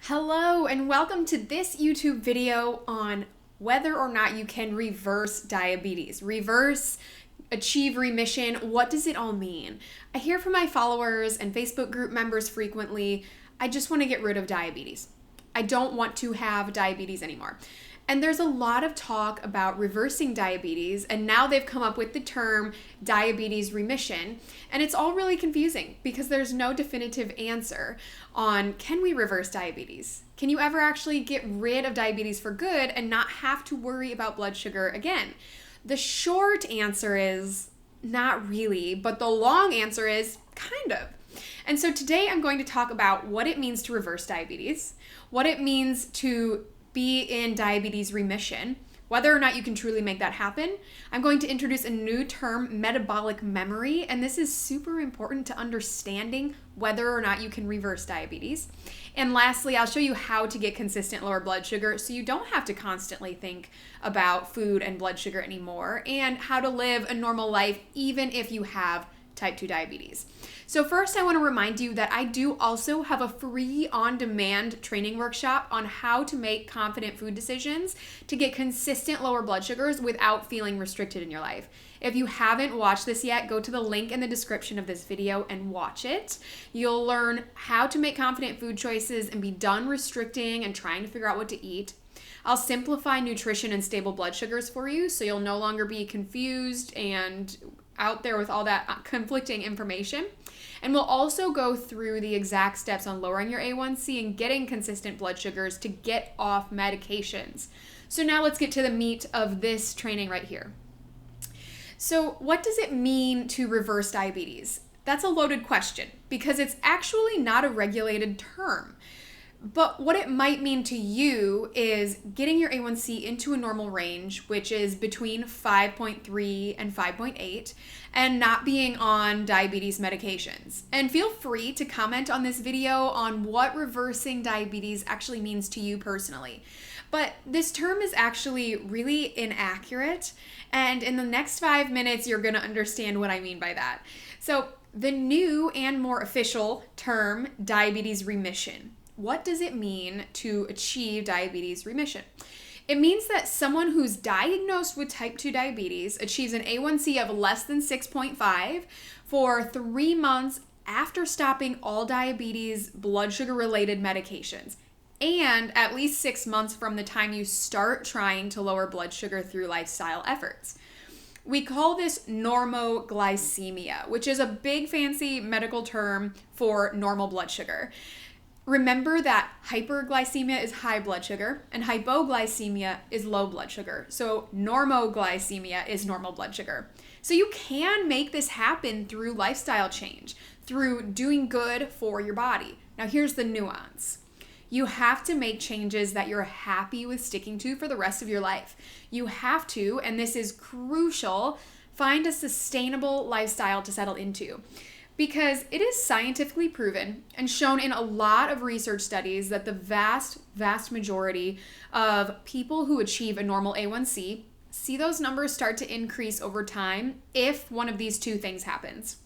Hello and welcome to this YouTube video on whether or not you can reverse diabetes. Achieve remission, what does it all mean? I hear from my followers and Facebook group members frequently, I just want to get rid of diabetes. I don't want to have diabetes anymore. And there's a lot of talk about reversing diabetes, and now they've come up with the term diabetes remission, and it's all really confusing because there's no definitive answer on can we reverse diabetes? Can you ever actually get rid of diabetes for good and not have to worry about blood sugar again? The short answer is not really, but the long answer is kind of. And so today I'm going to talk about what it means to reverse diabetes, what it means to be in diabetes remission, whether or not you can truly make that happen. I'm going to introduce a new term, metabolic memory, and this is super important to understanding whether or not you can reverse diabetes. And lastly, I'll show you how to get consistent lower blood sugar so you don't have to constantly think about food and blood sugar anymore, and how to live a normal life even if you have type 2 diabetes. So first, I want to remind you that I do also have a free on-demand training workshop on how to make confident food decisions to get consistent lower blood sugars without feeling restricted in your life. If you haven't watched this yet, go to the link in the description of this video and watch it. You'll learn how to make confident food choices and be done restricting and trying to figure out what to eat. I'll simplify nutrition and stable blood sugars for you so you'll no longer be confused and out there with all that conflicting information. And we'll also go through the exact steps on lowering your A1C and getting consistent blood sugars to get off medications. So now let's get to the meat of this training right here. So what does it mean to reverse diabetes? That's a loaded question because it's actually not a regulated term. But what it might mean to you is getting your A1C into a normal range, which is between 5.3 and 5.8, and not being on diabetes medications. And feel free to comment on this video on what reversing diabetes actually means to you personally. But this term is actually really inaccurate, and in the next 5 minutes, you're going to understand what I mean by that. So the new and more official term, diabetes remission. What does it mean to achieve diabetes remission? It means that someone who's diagnosed with type 2 diabetes achieves an A1C of less than 6.5 for 3 months after stopping all diabetes blood sugar related medications, and at least 6 months from the time you start trying to lower blood sugar through lifestyle efforts. We call this normoglycemia, which is a big fancy medical term for normal blood sugar. Remember that hyperglycemia is high blood sugar and hypoglycemia is low blood sugar. So normoglycemia is normal blood sugar. So you can make this happen through lifestyle change, through doing good for your body. Now here's the nuance. You have to make changes that you're happy with sticking to for the rest of your life. You have to, and this is crucial, find a sustainable lifestyle to settle into. Because it is scientifically proven and shown in a lot of research studies that the vast majority of people who achieve a normal A1C see those numbers start to increase over time if one of these two things happens.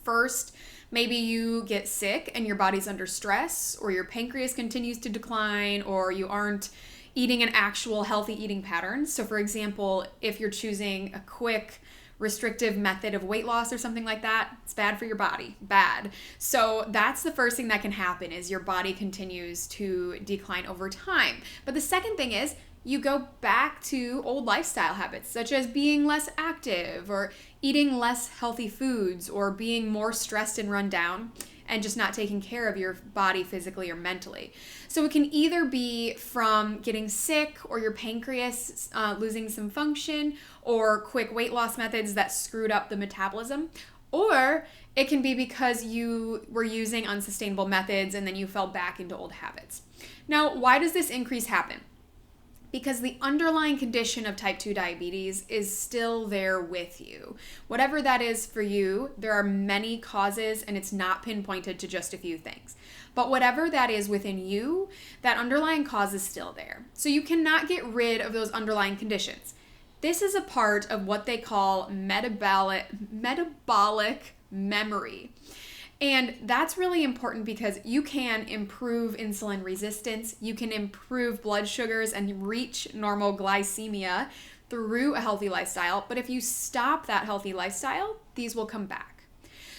First, maybe you get sick and your body's under stress, or your pancreas continues to decline, or you aren't eating an actual healthy eating pattern. So for example, if you're choosing a quick restrictive method of weight loss or something like that, it's bad for your body, bad. So that's the first thing that can happen is your body continues to decline over time. But the second thing is you go back to old lifestyle habits, such as being less active or eating less healthy foods or being more stressed and run down and just not taking care of your body physically or mentally. So it can either be from getting sick or your pancreas losing some function or quick weight loss methods that screwed up the metabolism, or it can be because you were using unsustainable methods and then you fell back into old habits. Now, why does this increase happen? Because the underlying condition of type 2 diabetes is still there with you. Whatever that is for you, there are many causes and it's not pinpointed to just a few things. But whatever that is within you, that underlying cause is still there. So you cannot get rid of those underlying conditions. This is a part of what they call metabolic memory. And that's really important because you can improve insulin resistance, you can improve blood sugars and reach normal glycemia through a healthy lifestyle. But if you stop that healthy lifestyle, these will come back.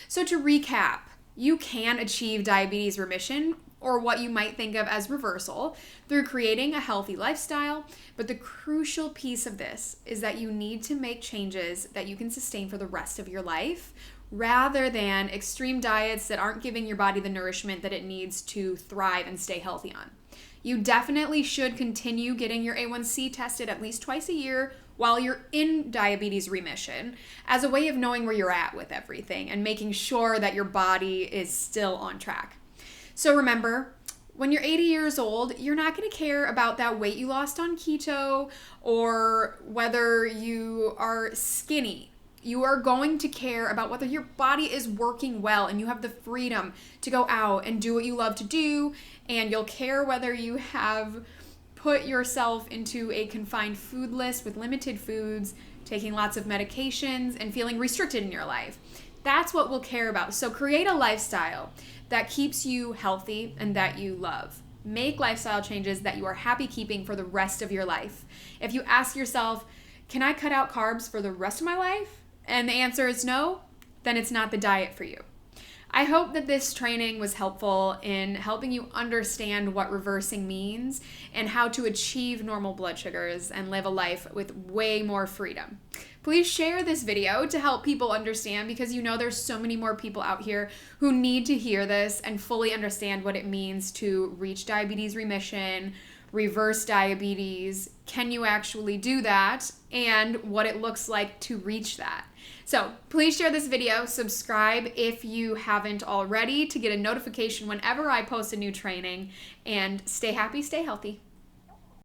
So to recap, you can achieve diabetes remission, or what you might think of as reversal, through creating a healthy lifestyle. But the crucial piece of this is that you need to make changes that you can sustain for the rest of your life, rather than extreme diets that aren't giving your body the nourishment that it needs to thrive and stay healthy on. You definitely should continue getting your A1C tested at least twice a year while you're in diabetes remission, as a way of knowing where you're at with everything and making sure that your body is still on track. So remember, when you're 80 years old, you're not going to care about that weight you lost on keto or whether you are skinny. You are going to care about whether your body is working well and you have the freedom to go out and do what you love to do. And you'll care whether you have put yourself into a confined food list with limited foods, taking lots of medications, and feeling restricted in your life. That's what we'll care about. So create a lifestyle that keeps you healthy and that you love. Make lifestyle changes that you are happy keeping for the rest of your life. If you ask yourself, can I cut out carbs for the rest of my life? And the answer is no, then it's not the diet for you. I hope that this training was helpful in helping you understand what reversing means and how to achieve normal blood sugars and live a life with way more freedom. Please share this video to help people understand, because you know there's so many more people out here who need to hear this and fully understand what it means to reach diabetes remission, reverse diabetes. Can you actually do that? And what it looks like to reach that. So please share this video, subscribe if you haven't already to get a notification whenever I post a new training, and stay happy, stay healthy.